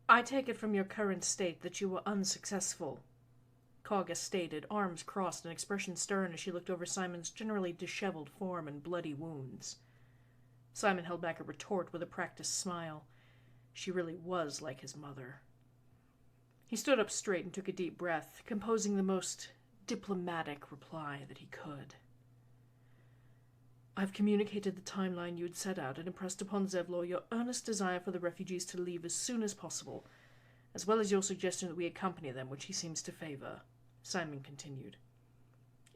I take it from your current state that you were unsuccessful, Karga stated, arms crossed and expression stern as she looked over Simon's generally disheveled form and bloody wounds. Simon held back a retort with a practiced smile. She really was like his mother. He stood up straight and took a deep breath, composing the most diplomatic reply that he could. I've communicated the timeline you had set out and impressed upon Zevlor your earnest desire for the refugees to leave as soon as possible, as well as your suggestion that we accompany them, which he seems to favor, Simon continued.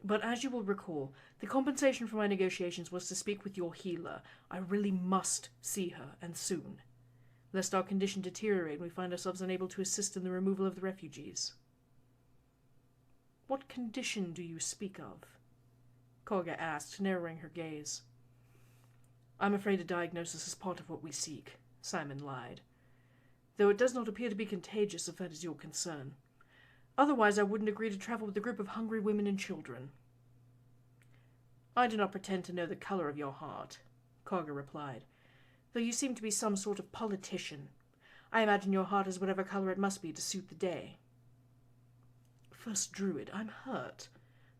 But as you will recall, the compensation for my negotiations was to speak with your healer. I really must see her, and soon, lest our condition deteriorate and we find ourselves unable to assist in the removal of the refugees. What condition do you speak of? Karga asked, narrowing her gaze. I'm afraid a diagnosis is part of what we seek, Simon lied. Though it does not appear to be contagious if that is your concern. Otherwise I wouldn't agree to travel with a group of hungry women and children. I do not pretend to know the color of your heart, Karga replied, though you seem to be some sort of politician. I imagine your heart is whatever color it must be to suit the day. First Druid, I'm hurt.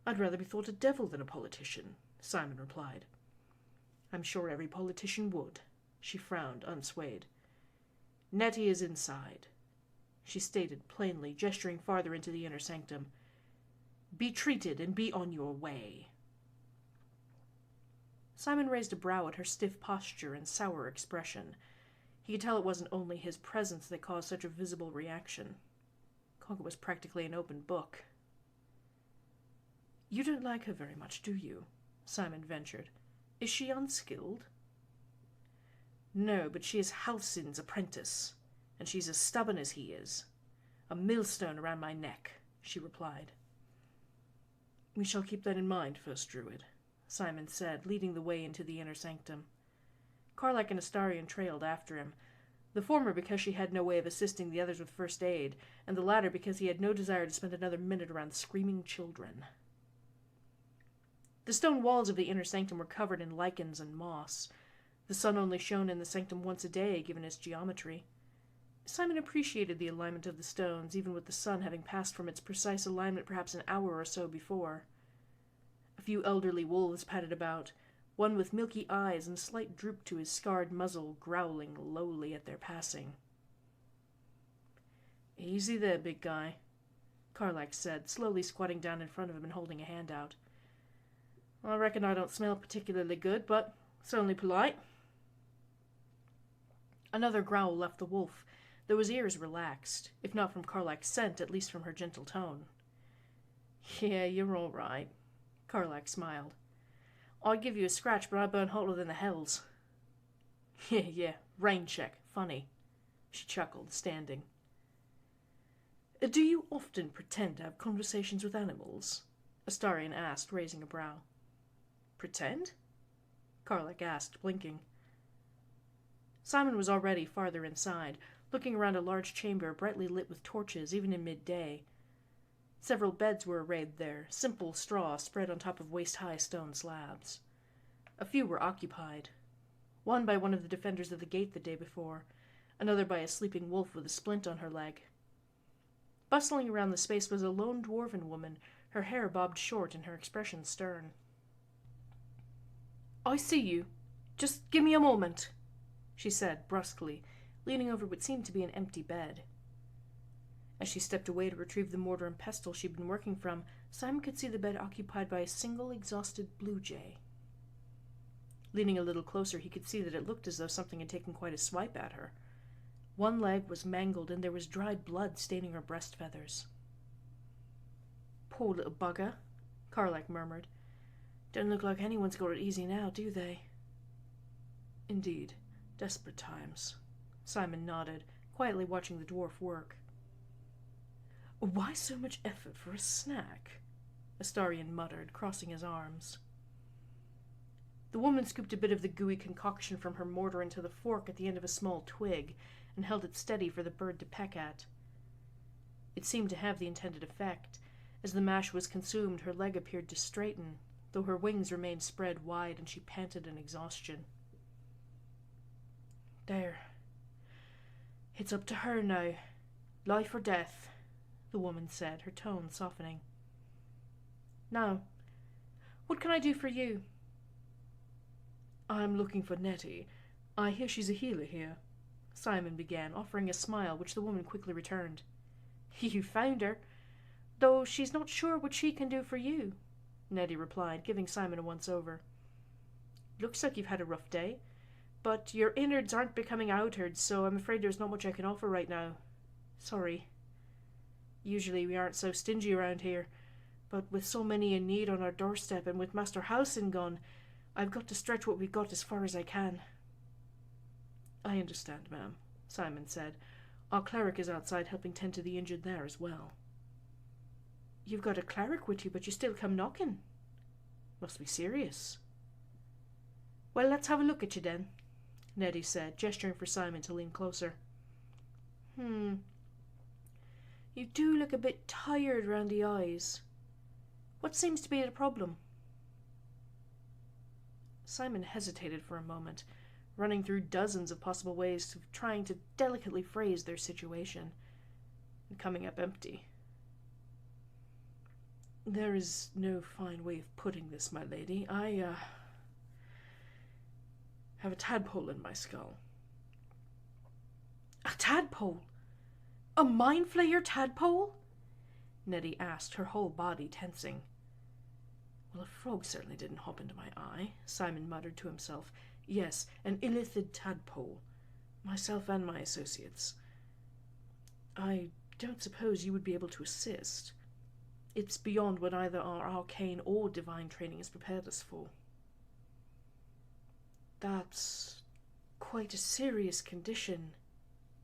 I'd rather be thought a devil than a politician, Simon replied. I'm sure every politician would. She frowned, unswayed. Nettie is inside, she stated plainly, gesturing farther into the inner sanctum. Be treated and be on your way. Simon raised a brow at her stiff posture and sour expression. He could tell it wasn't only his presence that caused such a visible reaction. Karga was practically an open book. You don't like her very much, do you? Simon ventured. Is she unskilled? No, but she is Halcin's apprentice, and she's as stubborn as he is. A millstone around my neck, she replied. We shall keep that in mind, First Druid, Simon said, leading the way into the inner sanctum. Karlach and Astarion trailed after him, the former because she had no way of assisting the others with first aid, and the latter because he had no desire to spend another minute around screaming children. The stone walls of the inner sanctum were covered in lichens and moss. The sun only shone in the sanctum once a day, given its geometry. Simon appreciated the alignment of the stones, even with the sun having passed from its precise alignment perhaps an hour or so before. A few elderly wolves padded about, one with milky eyes and a slight droop to his scarred muzzle, growling lowly at their passing. Easy there, big guy, Karlach said, slowly squatting down in front of him and holding a hand out. I reckon I don't smell particularly good, but it's only polite. Another growl left the wolf, though his ears relaxed, if not from Karlach's scent, at least from her gentle tone. Yeah, you're all right, Karlach smiled. I'd give you a scratch, but I burn hotter than the hells. Yeah, rain check, funny, she chuckled, standing. Do you often pretend to have conversations with animals? Astarion asked, raising a brow. Pretend? Karlach asked, blinking. Simon was already farther inside, looking around a large chamber brightly lit with torches, even in midday. Several beds were arrayed there, simple straw spread on top of waist-high stone slabs. A few were occupied, one by one of the defenders of the gate the day before, another by a sleeping wolf with a splint on her leg. Bustling around the space was a lone dwarven woman, her hair bobbed short and her expression stern. I see you. Just give me a moment, she said brusquely, leaning over what seemed to be an empty bed. As she stepped away to retrieve the mortar and pestle she'd been working from, Simon could see the bed occupied by a single exhausted blue jay. Leaning a little closer, he could see that it looked as though something had taken quite a swipe at her. One leg was mangled, and there was dried blood staining her breast feathers. Poor little bugger, Karlach murmured. Don't look like anyone's got it easy now, do they? Indeed, desperate times, Simon nodded, quietly watching the dwarf work. Why so much effort for a snack? Astarion muttered, crossing his arms. The woman scooped a bit of the gooey concoction from her mortar into the fork at the end of a small twig, and held it steady for the bird to peck at. It seemed to have the intended effect. As the mash was consumed, her leg appeared to straighten, though her wings remained spread wide, and she panted in exhaustion. There. It's up to her now. Life or death, the woman said, her tone softening. Now, what can I do for you? I'm looking for Nettie. I hear she's a healer here, Simon began, offering a smile which the woman quickly returned. You found her, though she's not sure what she can do for you, Nettie replied, giving Simon a once-over. Looks like you've had a rough day, but your innards aren't becoming outards, so I'm afraid there's not much I can offer right now. Sorry. Usually we aren't so stingy around here, but with so many in need on our doorstep and with Master Howson gone, I've got to stretch what we've got as far as I can. I understand, ma'am, Simon said. Our cleric is outside helping tend to the injured there as well. You've got a cleric with you, but you still come knocking. Must be serious. Well, let's have a look at you then, Nettie said, gesturing for Simon to lean closer. You do look a bit tired round the eyes. What seems to be the problem? Simon hesitated for a moment, running through dozens of possible ways of trying to delicately phrase their situation, and coming up empty. There is no fine way of putting this, my lady. I have a tadpole in my skull. A tadpole? A mind-flayer tadpole? Nettie asked, her whole body tensing. Well, a frog certainly didn't hop into my eye, Simon muttered to himself. Yes, an illithid tadpole. Myself and my associates. I don't suppose you would be able to assist. It's beyond what either our arcane or divine training has prepared us for. That's quite a serious condition,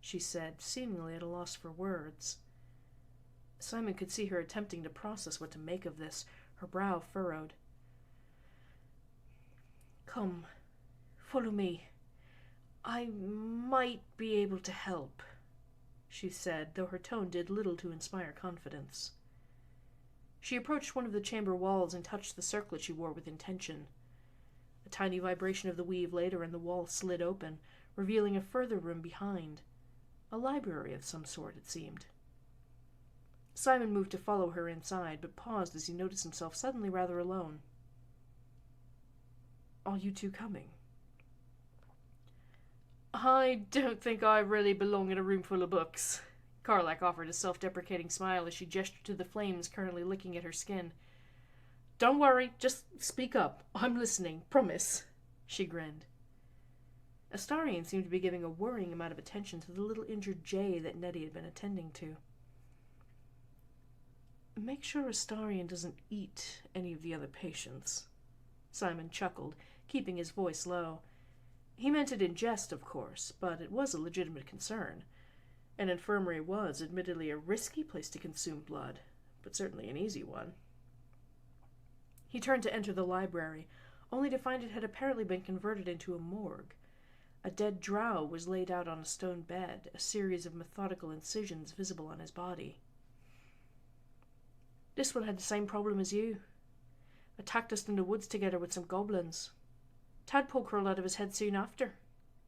she said, seemingly at a loss for words. Simon could see her attempting to process what to make of this, her brow furrowed. Come, follow me. I might be able to help, she said, though her tone did little to inspire confidence. She approached one of the chamber walls and touched the circlet she wore with intention. A tiny vibration of the weave later, and the wall slid open, revealing a further room behind. A library of some sort, it seemed. Simon moved to follow her inside, but paused as he noticed himself suddenly rather alone. Are you two coming? I don't think I really belong in a room full of books. Karlak offered a self-deprecating smile as she gestured to the flames currently licking at her skin. Don't worry, just speak up. I'm listening, promise, she grinned. Astarion seemed to be giving a worrying amount of attention to the little injured jay that Nettie had been attending to. Make sure Astarion doesn't eat any of the other patients, Simon chuckled, keeping his voice low. He meant it in jest, of course, but it was a legitimate concern. An infirmary was admittedly a risky place to consume blood, but certainly an easy one. He turned to enter the library, only to find it had apparently been converted into a morgue. A dead drow was laid out on a stone bed, a series of methodical incisions visible on his body. This one had the same problem as you. Attacked us in the woods together with some goblins. Tadpole crawled out of his head soon after,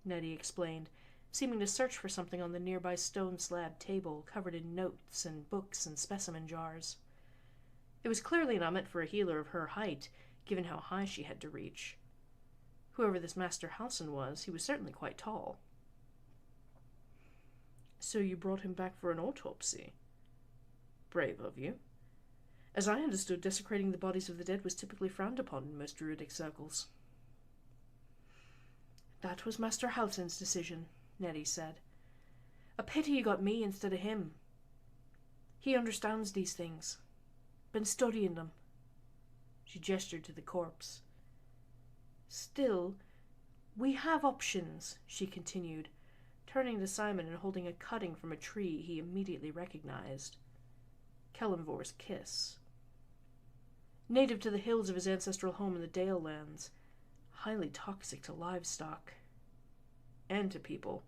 Nettie explained, seeming to search for something on the nearby stone slab table, covered in notes and books and specimen jars. It was clearly not meant for a healer of her height, given how high she had to reach. Whoever this Master Halsin was, he was certainly quite tall. So you brought him back for an autopsy? Brave of you. As I understood, desecrating the bodies of the dead was typically frowned upon in most druidic circles. That was Master Halsin's decision, Nettie said. A pity you got me instead of him. He understands these things. Been studying them. She gestured to the corpse. Still, we have options, she continued, turning to Simon and holding a cutting from a tree he immediately recognized. Kellenvor's kiss. Native to the hills of his ancestral home in the Dale lands, highly toxic to livestock. And to people.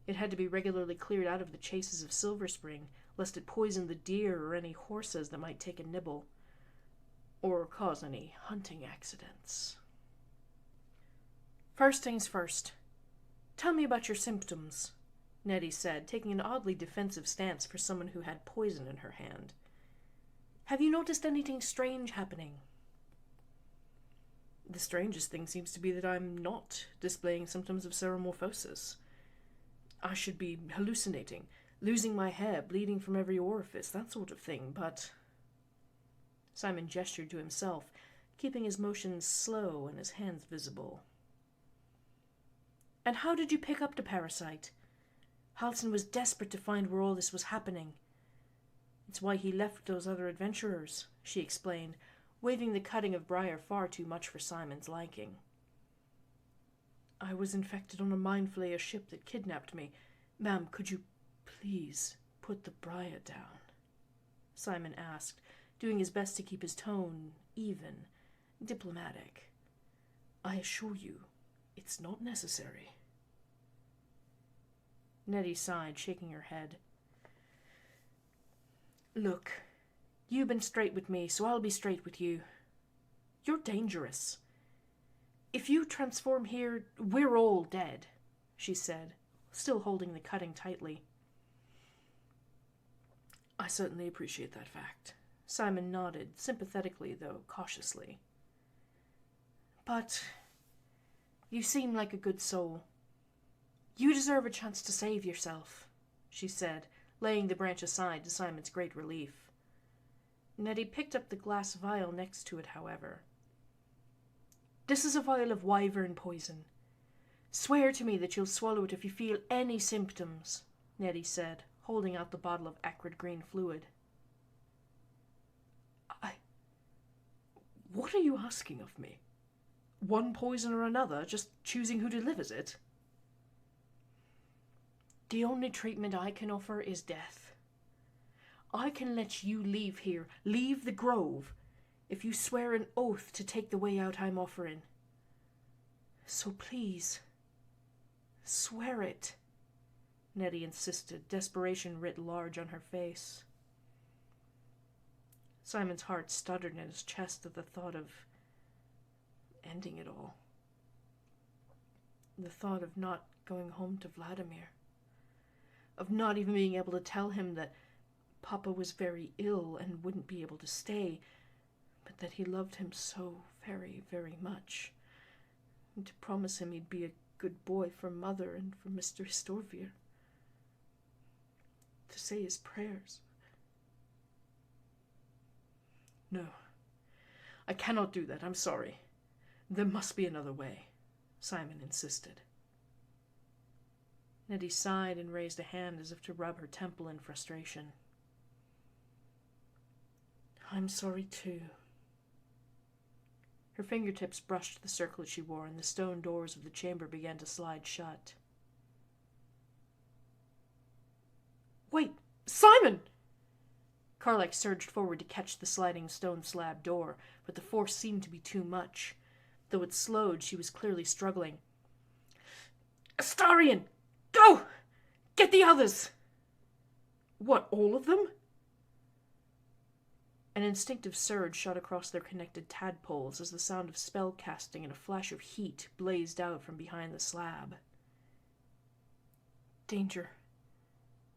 It had to be regularly cleared out of the chases of Silver Spring, lest it poison the deer or any horses that might take a nibble, or cause any hunting accidents. First things first. Tell me about your symptoms, Nettie said, taking an oddly defensive stance for someone who had poison in her hand. Have you noticed anything strange happening? The strangest thing seems to be that I'm not displaying symptoms of seromorphosis. I should be hallucinating, losing my hair, bleeding from every orifice, that sort of thing, but... Simon gestured to himself, keeping his motions slow and his hands visible. And how did you pick up the parasite? Halsin was desperate to find where all this was happening. It's why he left those other adventurers, she explained, waving the cutting of briar far too much for Simon's liking. I was infected on a mine flayer ship that kidnapped me. Ma'am, could you please put the briar down? Simon asked, doing his best to keep his tone even, diplomatic. I assure you, it's not necessary. Nettie sighed, shaking her head. Look, you've been straight with me, so I'll be straight with you. You're dangerous. If you transform here, we're all dead, she said, still holding the cutting tightly. I certainly appreciate that fact. Simon nodded, sympathetically though cautiously. But you seem like a good soul. You deserve a chance to save yourself, she said, laying the branch aside to Simon's great relief. Nettie picked up the glass vial next to it, however. This is a vial of wyvern poison. Swear to me that you'll swallow it if you feel any symptoms, Nettie said, holding out the bottle of acrid green fluid. What are you asking of me? One poison or another, just choosing who delivers it? The only treatment I can offer is death. I can let you leave here, leave the grove, if you swear an oath to take the way out I'm offering. So please, swear it, Nettie insisted, desperation writ large on her face. Simon's heart stuttered in his chest at the thought of ending it all. The thought of not going home to Vladimir. Of not even being able to tell him that Papa was very ill and wouldn't be able to stay, but that he loved him so very, very much. And to promise him he'd be a good boy for Mother and for Mr. Storvier. To say his prayers. No, I cannot do that, I'm sorry. There must be another way, Simon insisted. Nettie sighed and raised a hand as if to rub her temple in frustration. I'm sorry too. Her fingertips brushed the circlet she wore, and the stone doors of the chamber began to slide shut. Wait, Simon! Karlak surged forward to catch the sliding stone slab door, but the force seemed to be too much. Though it slowed, she was clearly struggling. Astarion! Go! Get the others! What, all of them? An instinctive surge shot across their connected tadpoles as the sound of spell casting and a flash of heat blazed out from behind the slab. Danger.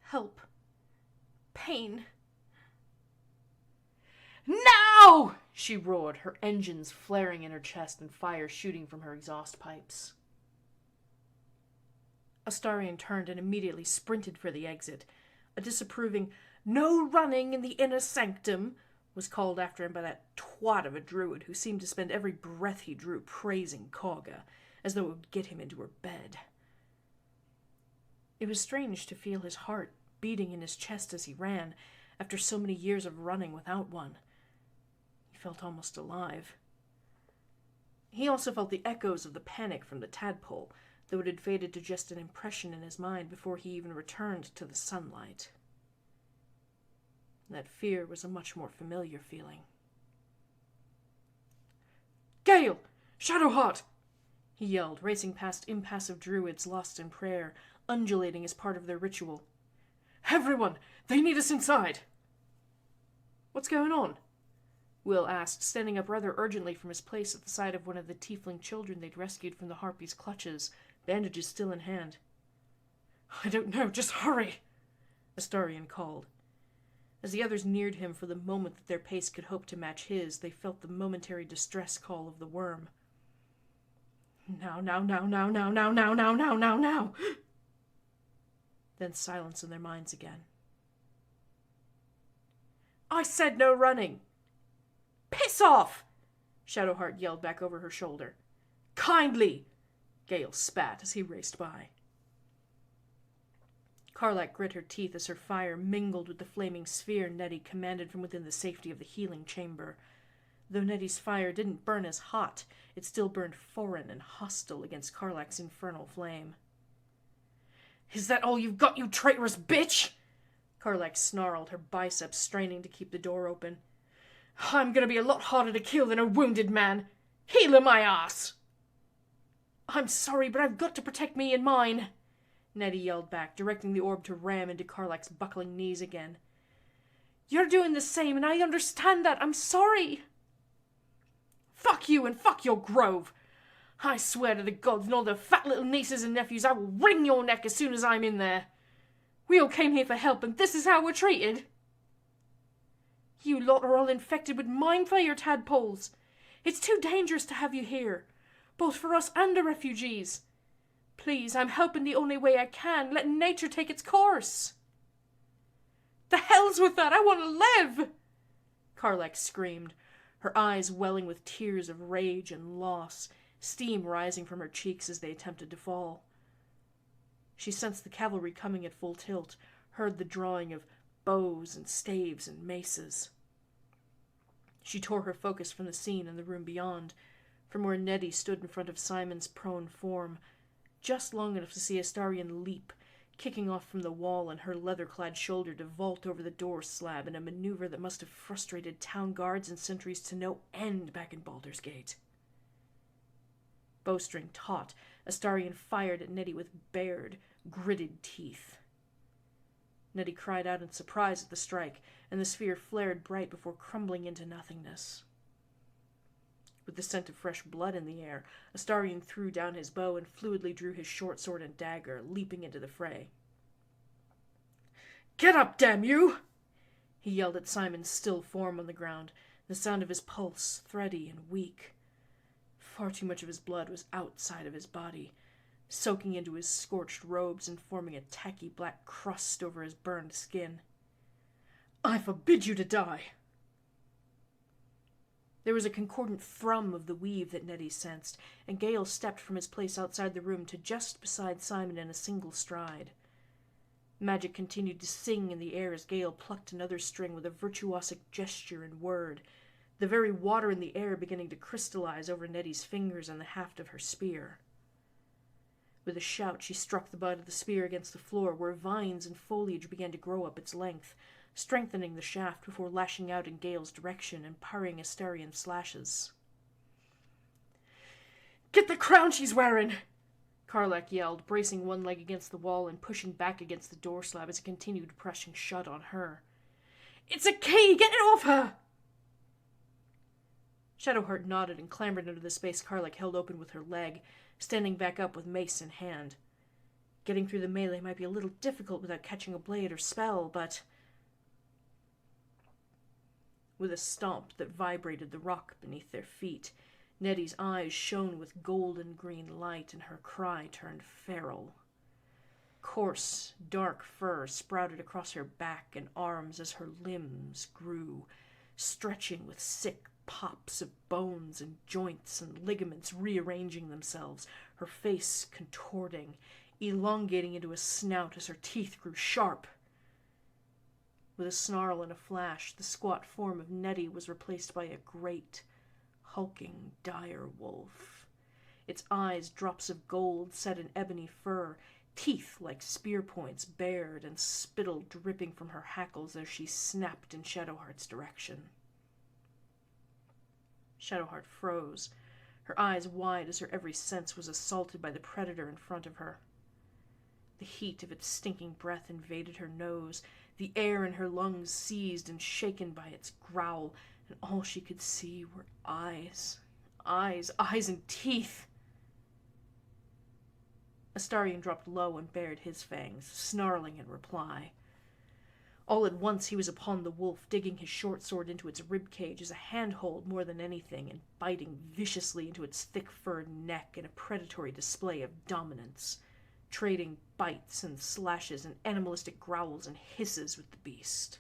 Help. Pain. Now! She roared, her engines flaring in her chest and fire shooting from her exhaust pipes. Astarion turned and immediately sprinted for the exit. A disapproving, "No running in the inner sanctum," was called after him by that twat of a druid who seemed to spend every breath he drew praising Kagha, as though it would get him into her bed. It was strange to feel his heart beating in his chest as he ran, after so many years of running without one. He felt almost alive. He also felt the echoes of the panic from the tadpole, though it had faded to just an impression in his mind before he even returned to the sunlight. That fear was a much more familiar feeling. Gale! Shadowheart! He yelled, racing past impassive druids lost in prayer, undulating as part of their ritual. Everyone! They need us inside! What's going on? Will asked, standing up rather urgently from his place at the side of one of the tiefling children they'd rescued from the harpy's clutches, bandages still in hand. I don't know, just hurry, Astarion called. As the others neared him for the moment that their pace could hope to match his, they felt the momentary distress call of the worm. Now. Then silence in their minds again. I said no running. Piss off! Shadowheart yelled back over her shoulder. Kindly! Gale spat as he raced by. Karlak grit her teeth as her fire mingled with the flaming sphere Nettie commanded from within the safety of the healing chamber. Though Nettie's fire didn't burn as hot, it still burned foreign and hostile against Karlak's infernal flame. Is that all you've got, you traitorous bitch? Karlak snarled, her biceps straining to keep the door open. I'm gonna be a lot harder to kill than a wounded man. Heal my ass! I'm sorry, but I've got to protect me and mine, Nettie yelled back, directing the orb to ram into Karlak's buckling knees again. You're doing the same, and I understand that. I'm sorry. Fuck you and fuck your grove. I swear to the gods and all the fat little nieces and nephews I will wring your neck as soon as I'm in there. We all came here for help, and this is how we're treated. You lot are all infected with mind flayer tadpoles. It's too dangerous to have you here, both for us and the refugees. Please, I'm helping the only way I can, letting nature take its course. The hell's with that? I want to live! Karlak screamed, her eyes welling with tears of rage and loss, steam rising from her cheeks as they attempted to fall. She sensed the cavalry coming at full tilt, heard the drawing of bows and staves and maces. She tore her focus from the scene in the room beyond, from where Nettie stood in front of Simon's prone form, just long enough to see Astarion leap, kicking off from the wall and her leather-clad shoulder to vault over the door slab in a maneuver that must have frustrated town guards and sentries to no end back in Baldur's Gate. Bowstring taut, Astarion fired at Nettie with bared, gritted teeth. Nettie cried out in surprise at the strike, and the sphere flared bright before crumbling into nothingness. With the scent of fresh blood in the air, Astarion threw down his bow and fluidly drew his short sword and dagger, leaping into the fray. Get up, damn you! He yelled at Simon's still form on the ground, the sound of his pulse thready and weak. Far too much of his blood was outside of his body, soaking into his scorched robes and forming a tacky black crust over his burned skin. I forbid you to die! There was a concordant thrum of the weave that Nettie sensed, and Gale stepped from his place outside the room to just beside Simon in a single stride. Magic continued to sing in the air as Gale plucked another string with a virtuosic gesture and word, the very water in the air beginning to crystallize over Nettie's fingers and the haft of her spear. With a shout, she struck the butt of the spear against the floor, where vines and foliage began to grow up its length, strengthening the shaft before lashing out in Gale's direction and parrying Astarion's slashes. Get the crown she's wearing! Karlak yelled, bracing one leg against the wall and pushing back against the door slab as it continued pressing shut on her. It's a key! Get it off her! Shadowheart nodded and clambered into the space Karlak held open with her leg, standing back up with mace in hand. Getting through the melee might be a little difficult without catching a blade or spell, but... With a stomp that vibrated the rock beneath their feet, Nettie's eyes shone with golden green light and her cry turned feral. Coarse, dark fur sprouted across her back and arms as her limbs grew, stretching with sick pops of bones and joints and ligaments rearranging themselves, her face contorting, elongating into a snout as her teeth grew sharp. With a snarl and a flash, the squat form of Nettie was replaced by a great, hulking, dire wolf. Its eyes drops of gold set in ebony fur, teeth like spear points bared and spittle dripping from her hackles as she snapped in Shadowheart's direction. Shadowheart froze, her eyes wide as her every sense was assaulted by the predator in front of her. The heat of its stinking breath invaded her nose, the air in her lungs seized and shaken by its growl, and all she could see were eyes and teeth. Astarion dropped low and bared his fangs, snarling in reply. All at once he was upon the wolf, digging his short sword into its rib cage as a handhold more than anything, and biting viciously into its thick-furred neck in a predatory display of dominance, trading bites and slashes and animalistic growls and hisses with the beast.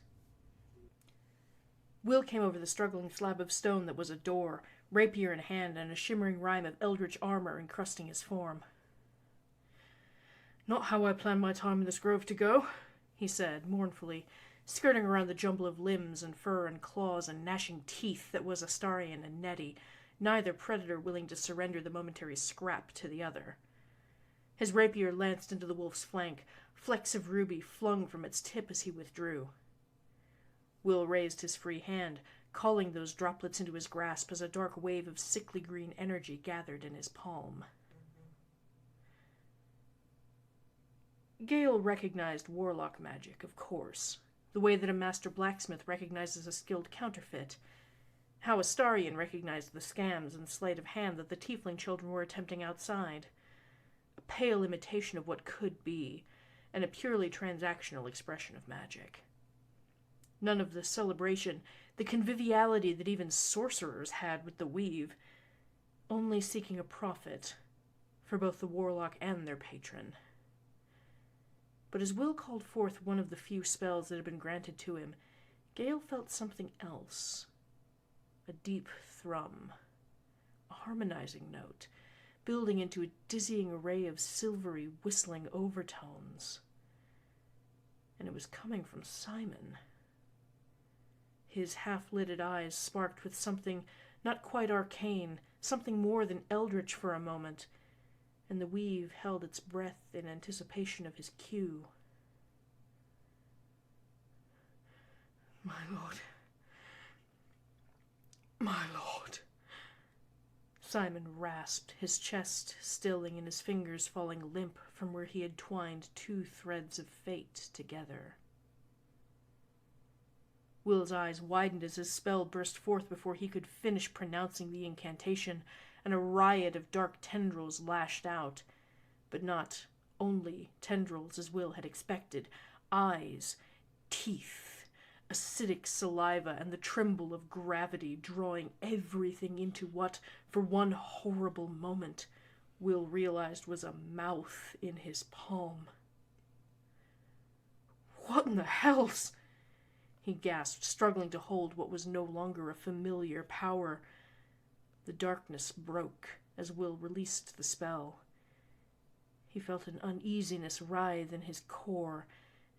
Will came over the struggling slab of stone that was a door, rapier in hand and a shimmering rime of eldritch armor encrusting his form. "Not how I planned my time in this grove to go," he said, mournfully, skirting around the jumble of limbs and fur and claws and gnashing teeth that was Astarion and Nettie, neither predator willing to surrender the momentary scrap to the other. His rapier lanced into the wolf's flank, flecks of ruby flung from its tip as he withdrew. Will raised his free hand, calling those droplets into his grasp as a dark wave of sickly green energy gathered in his palm. Gale recognized warlock magic, of course, the way that a master blacksmith recognizes a skilled counterfeit. How Astarion recognized the scams and sleight of hand that the tiefling children were attempting outside. A pale imitation of what could be, and a purely transactional expression of magic. None of the celebration, the conviviality that even sorcerers had with the weave, only seeking a profit for both the warlock and their patron. But as Will called forth one of the few spells that had been granted to him, Gale felt something else. A deep thrum, a harmonizing note, building into a dizzying array of silvery, whistling overtones. And it was coming from Simon. His half-lidded eyes sparked with something not quite arcane, something more than eldritch for a moment, and the weave held its breath in anticipation of his cue. "My lord. My lord." Simon rasped, his chest stilling and his fingers falling limp from where he had twined two threads of fate together. Will's eyes widened as his spell burst forth before he could finish pronouncing the incantation, and a riot of dark tendrils lashed out. But not only tendrils as Will had expected. Eyes, teeth, acidic saliva, and the tremble of gravity drawing everything into what, for one horrible moment, Will realized was a mouth in his palm. "What in the hells?" he gasped, struggling to hold what was no longer a familiar power. The darkness broke as Will released the spell. He felt an uneasiness writhe in his core,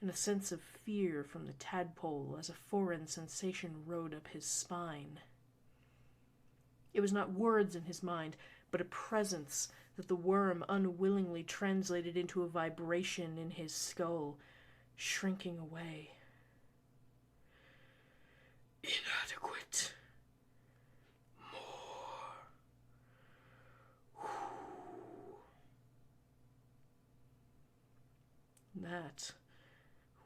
and a sense of fear from the tadpole as a foreign sensation rode up his spine. It was not words in his mind, but a presence that the worm unwillingly translated into a vibration in his skull, shrinking away. "Inadequate. More. That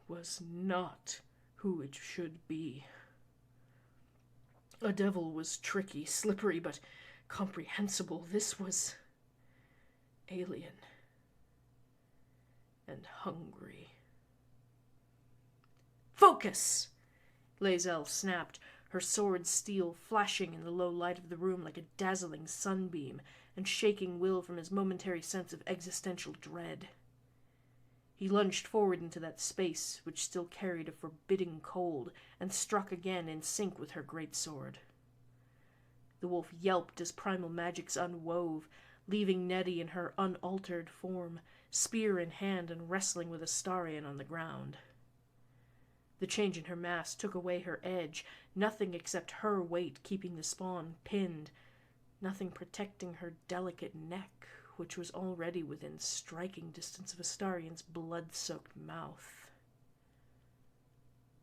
was not who it should be. A devil was tricky, slippery, but comprehensible. This was alien and hungry. "Focus!" Lae'zel snapped, her sword steel flashing in the low light of the room like a dazzling sunbeam, and shaking Will from his momentary sense of existential dread. He lunged forward into that space, which still carried a forbidding cold, and struck again in sync with her great sword. The wolf yelped as primal magics unwove, leaving Nettie in her unaltered form, spear in hand and wrestling with Astarion on the ground. The change in her mass took away her edge, nothing except her weight keeping the spawn pinned, nothing protecting her delicate neck, which was already within striking distance of Astarion's blood-soaked mouth.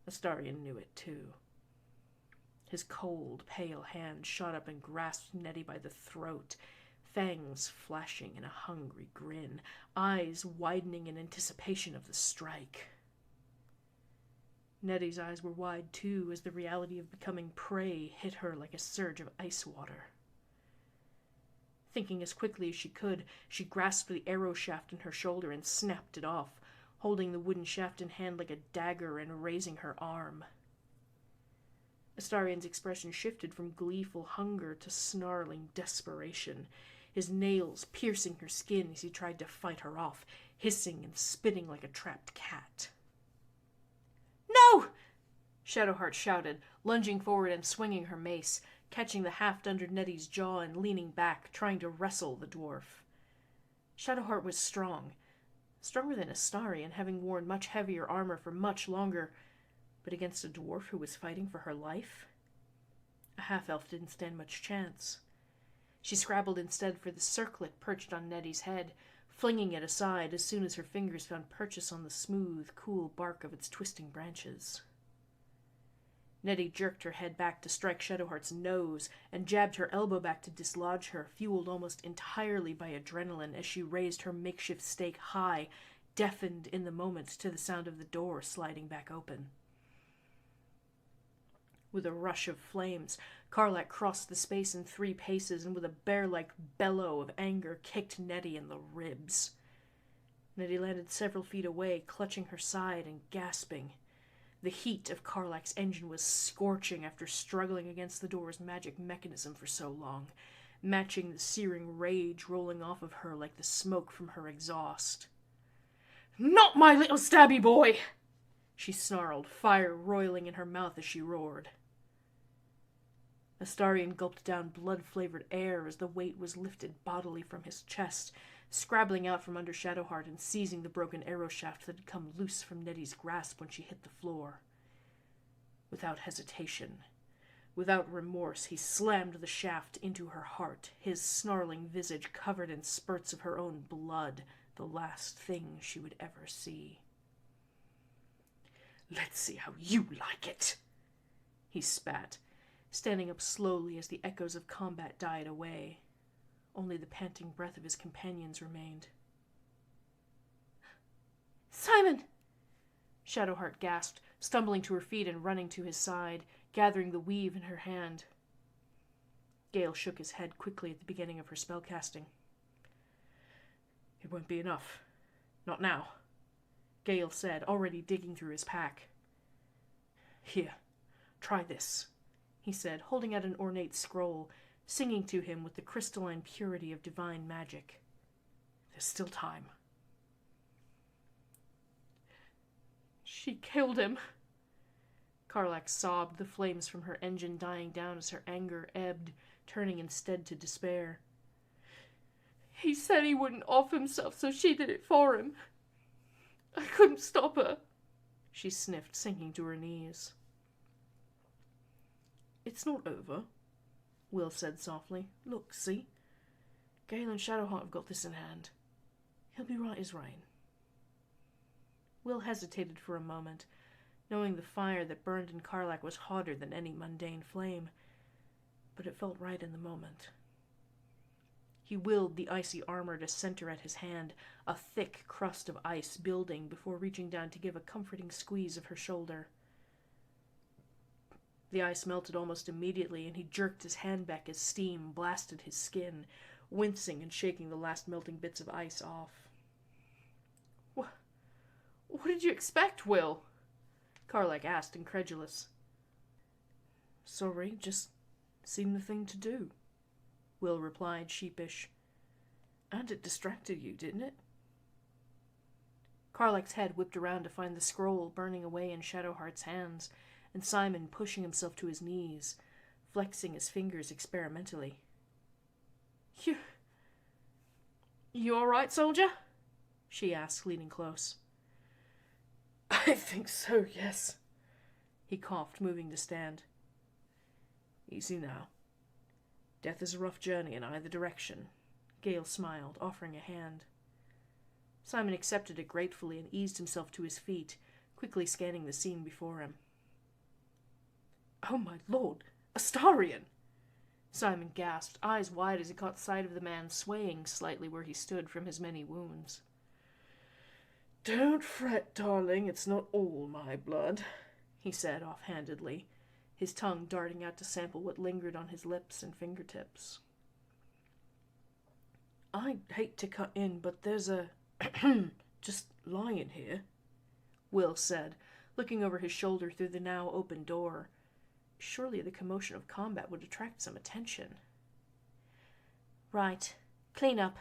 Astarion knew it, too. His cold, pale hand shot up and grasped Nettie by the throat, fangs flashing in a hungry grin, eyes widening in anticipation of the strike. Nettie's eyes were wide, too, as the reality of becoming prey hit her like a surge of ice water. Thinking as quickly as she could, she grasped the arrow shaft in her shoulder and snapped it off, holding the wooden shaft in hand like a dagger and raising her arm. Astarion's expression shifted from gleeful hunger to snarling desperation, his nails piercing her skin as he tried to fight her off, hissing and spitting like a trapped cat. "No!" Shadowheart shouted, lunging forward and swinging her mace, catching the haft under Nettie's jaw and leaning back, trying to wrestle the dwarf. Shadowheart was strong, stronger than Astarion, having worn much heavier armor for much longer, but against a dwarf who was fighting for her life? A half-elf didn't stand much chance. She scrabbled instead for the circlet perched on Nettie's head, flinging it aside as soon as her fingers found purchase on the smooth, cool bark of its twisting branches. Nettie jerked her head back to strike Shadowheart's nose and jabbed her elbow back to dislodge her, fueled almost entirely by adrenaline as she raised her makeshift stake high, deafened in the moment to the sound of the door sliding back open. With a rush of flames, Karlach crossed the space in 3 paces and with a bear-like bellow of anger kicked Nettie in the ribs. Nettie landed several feet away, clutching her side and gasping. The heat of Karlach's engine was scorching after struggling against the door's magic mechanism for so long, matching the searing rage rolling off of her like the smoke from her exhaust. "Not my little stabby boy!" she snarled, fire roiling in her mouth as she roared. Astarion gulped down blood-flavored air as the weight was lifted bodily from his chest, scrabbling out from under Shadowheart and seizing the broken arrow shaft that had come loose from Nettie's grasp when she hit the floor. Without hesitation, without remorse, he slammed the shaft into her heart, his snarling visage covered in spurts of her own blood, the last thing she would ever see. "Let's see how you like it," he spat, standing up slowly as the echoes of combat died away. Only the panting breath of his companions remained. "Simon!" Shadowheart gasped, stumbling to her feet and running to his side, gathering the weave in her hand. Gale shook his head quickly at the beginning of her spellcasting. "It won't be enough. Not now," Gale said, already digging through his pack. "Here, try this," he said, holding out an ornate scroll, singing to him with the crystalline purity of divine magic. "There's still time." "She killed him." Karlach sobbed, the flames from her engine dying down as her anger ebbed, turning instead to despair. "He said he wouldn't off himself, so she did it for him. I couldn't stop her," she sniffed, sinking to her knees. "It's not over," Will said softly. "Look, see? Gale and Shadowheart have got this in hand. He'll be right as rain." Will hesitated for a moment, knowing the fire that burned in Karlach was hotter than any mundane flame, but it felt right in the moment. He willed the icy armor to center at his hand, a thick crust of ice building before reaching down to give a comforting squeeze of her shoulder. The ice melted almost immediately, and he jerked his hand back as steam blasted his skin, wincing and shaking the last melting bits of ice off. What did you expect, Will?" Karlach asked, incredulous. "Sorry, just seemed the thing to do," Will replied, sheepish. "And it distracted you, didn't it?" Karlach's head whipped around to find the scroll burning away in Shadowheart's hands, and Simon pushing himself to his knees, flexing his fingers experimentally. You all right, soldier?" she asked, leaning close. "I think so, yes," he coughed, moving to stand. "Easy now. Death is a rough journey in either direction," Gale smiled, offering a hand. Simon accepted it gratefully and eased himself to his feet, quickly scanning the scene before him. "Oh my lord, Astarion!" Simon gasped, eyes wide as he caught sight of the man swaying slightly where he stood from his many wounds. "Don't fret, darling, it's not all my blood," he said offhandedly, his tongue darting out to sample what lingered on his lips and fingertips. I hate to cut in, but there's a just lying here, Will said, looking over his shoulder through the now open door. Surely the commotion of combat would attract some attention. Right. Clean up,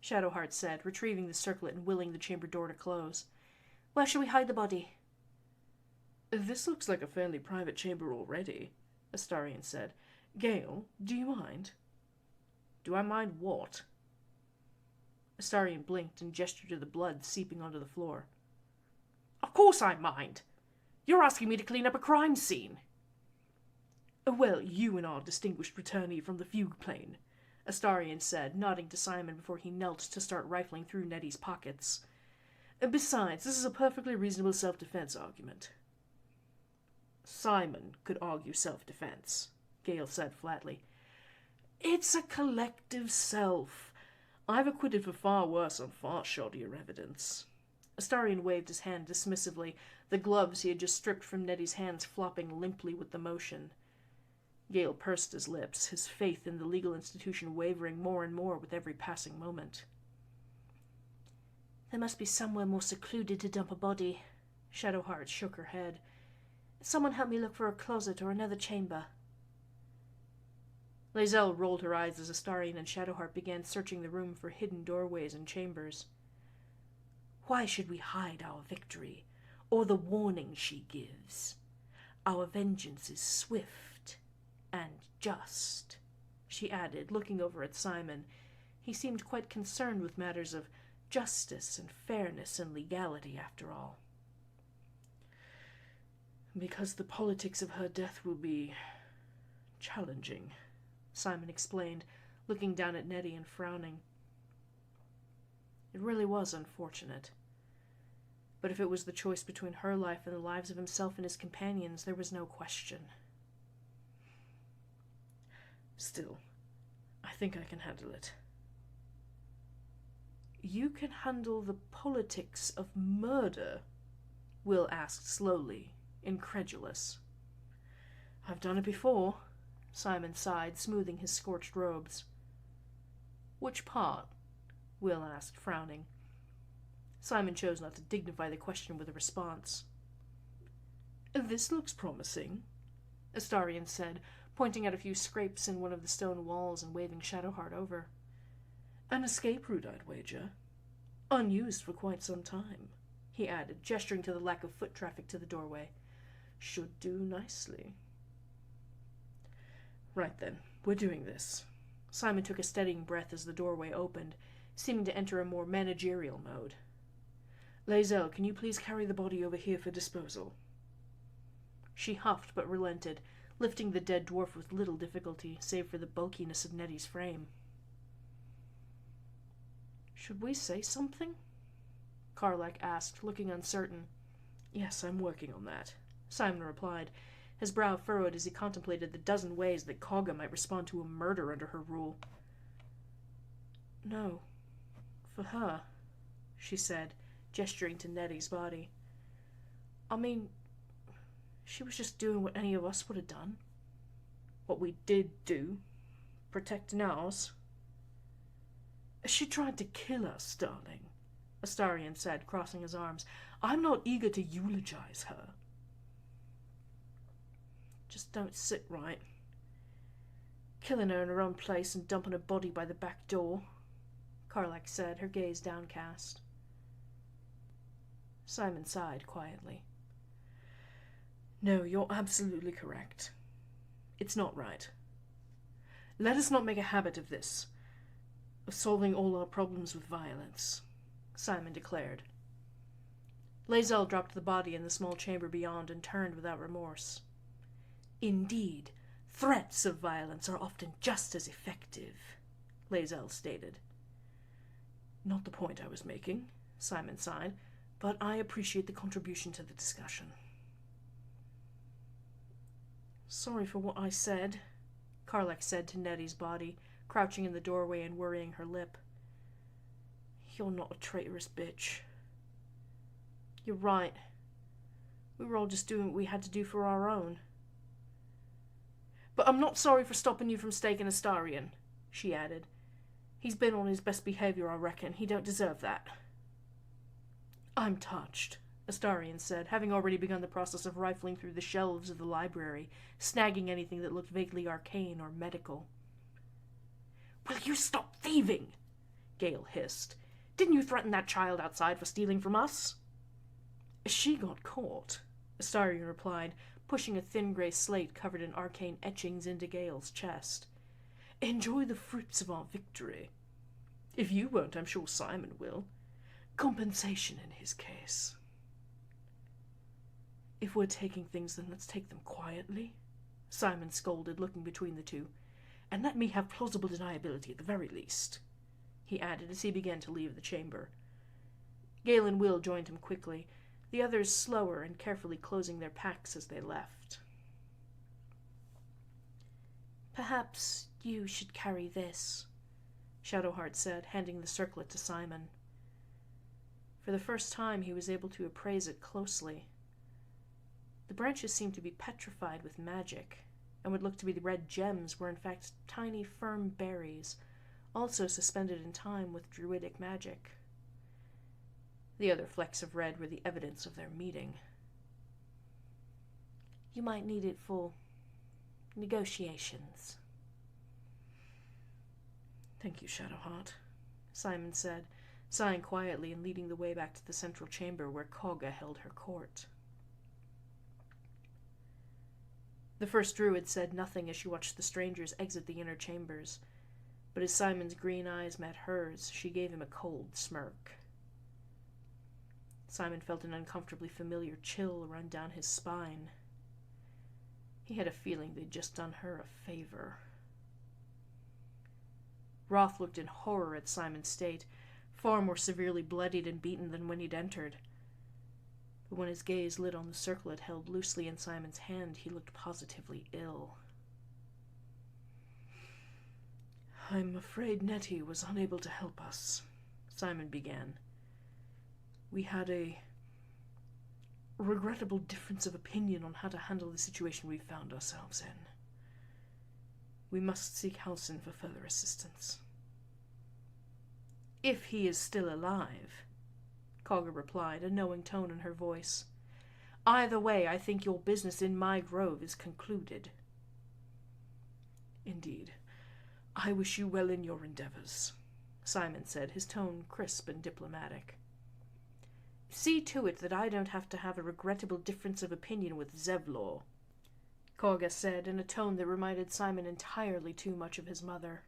Shadowheart said, retrieving the circlet and willing the chamber door to close. Where shall we hide the body? This looks like a fairly private chamber already, Astarion said. Gale, do you mind? Do I mind what? Astarion blinked and gestured to the blood seeping onto the floor. Of course I mind. You're asking me to clean up a crime scene. Well, you and our distinguished returnee from the fugue plane, Astarion said, nodding to Simon before he knelt to start rifling through Nettie's pockets. Besides, this is a perfectly reasonable self-defense argument. Simon could argue self-defense, Gale said flatly. It's a collective self. I've acquitted for far worse on far shoddier evidence. Astarion waved his hand dismissively, the gloves he had just stripped from Nettie's hands flopping limply with the motion. Gale pursed his lips, his faith in the legal institution wavering more and more with every passing moment. There must be somewhere more secluded to dump a body. Shadowheart shook her head. Someone help me look for a closet or another chamber. Lae'zel rolled her eyes as Astarion and Shadowheart began searching the room for hidden doorways and chambers. Why should we hide our victory, or the warning she gives? Our vengeance is swift and just, she added, looking over at Simon. He seemed quite concerned with matters of justice and fairness and legality, after all. Because the politics of her death will be challenging, Simon explained, looking down at Nettie and frowning. It really was unfortunate. But if it was the choice between her life and the lives of himself and his companions, there was no question. Still, I think I can handle it. You can handle the politics of murder? Will asked slowly, incredulous. I've done it before, Simon sighed, smoothing his scorched robes. Which part? Will asked, frowning. Simon chose not to dignify the question with a response. This looks promising, Astarion said, pointing at a few scrapes in one of the stone walls and waving Shadowheart over. An escape route, I'd wager. Unused for quite some time, he added, gesturing to the lack of foot traffic to the doorway. Should do nicely. Right then, we're doing this. Simon took a steadying breath as the doorway opened, seeming to enter a more managerial mode. Lae'zel, can you please carry the body over here for disposal? She huffed but relented, lifting the dead dwarf with little difficulty, save for the bulkiness of Nettie's frame. Should we say something? Karlach asked, looking uncertain. Yes, I'm working on that, Simon replied, his brow furrowed as he contemplated the dozen ways that Kagha might respond to a murder under her rule. No, for her, she said, gesturing to Nettie's body. I mean, she was just doing what any of us would have done. What we did do, protecting ours. She tried to kill us, darling, Astarion said, crossing his arms. I'm not eager to eulogize her. Just don't sit right. Killing her in her own place and dumping her body by the back door, Karlach said, her gaze downcast. Simon sighed quietly. No, you're absolutely correct. It's not right. Let us not make a habit of this, of solving all our problems with violence, Simon declared. Lae'zel dropped the body in the small chamber beyond and turned without remorse. Indeed, threats of violence are often just as effective, Lae'zel stated. Not the point I was making, Simon sighed, but I appreciate the contribution to the discussion. Sorry for what I said, Karlach said to Nettie's body, crouching in the doorway and worrying her lip. You're not a traitorous bitch. You're right. We were all just doing what we had to do for our own. But I'm not sorry for stopping you from staking Astarion, she added. He's been on his best behavior, I reckon. He don't deserve that. I'm touched, Astarion said, having already begun the process of rifling through the shelves of the library, snagging anything that looked vaguely arcane or medical. Will you stop thieving? Gale hissed. Didn't you threaten that child outside for stealing from us? She got caught, Astarion replied, pushing a thin grey slate covered in arcane etchings into Gale's chest. Enjoy the fruits of our victory. If you won't, I'm sure Simon will. Compensation in his case. If we're taking things, then let's take them quietly, Simon scolded, looking between the two. And let me have plausible deniability at the very least, he added as he began to leave the chamber. Gale and Will joined him quickly, the others slower and carefully closing their packs as they left. Perhaps you should carry this, Shadowheart said, handing the circlet to Simon. For the first time he was able to appraise it closely. The branches seemed to be petrified with magic, and what looked to be the red gems were in fact tiny firm berries, also suspended in time with druidic magic. The other flecks of red were the evidence of their meeting. You might need it for negotiations. Thank you, Shadowheart, Simon said, sighing quietly and leading the way back to the central chamber where Kogha held her court. The first druid said nothing as she watched the strangers exit the inner chambers, but as Simon's green eyes met hers, she gave him a cold smirk. Simon felt an uncomfortably familiar chill run down his spine. He had a feeling they'd just done her a favor. Roth looked in horror at Simon's state, far more severely bloodied and beaten than when he'd entered. But when his gaze lit on the circlet held loosely in Simon's hand, he looked positively ill. I'm afraid Nettie was unable to help us, Simon began. We had a regrettable difference of opinion on how to handle the situation we found ourselves in. We must seek Halsin for further assistance. If he is still alive, Kogha replied, a knowing tone in her voice. Either way, I think your business in my grove is concluded. Indeed. I wish you well in your endeavors, Simon said, his tone crisp and diplomatic. See to it that I don't have to have a regrettable difference of opinion with Zevlor, Kogha said in a tone that reminded Simon entirely too much of his mother.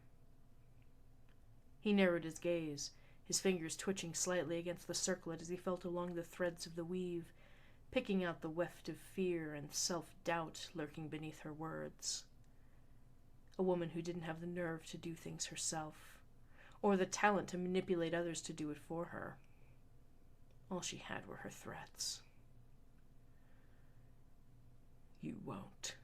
He narrowed his gaze, his fingers twitching slightly against the circlet as he felt along the threads of the weave, picking out the weft of fear and self-doubt lurking beneath her words. A woman who didn't have the nerve to do things herself, or the talent to manipulate others to do it for her. All she had were her threats. You won't,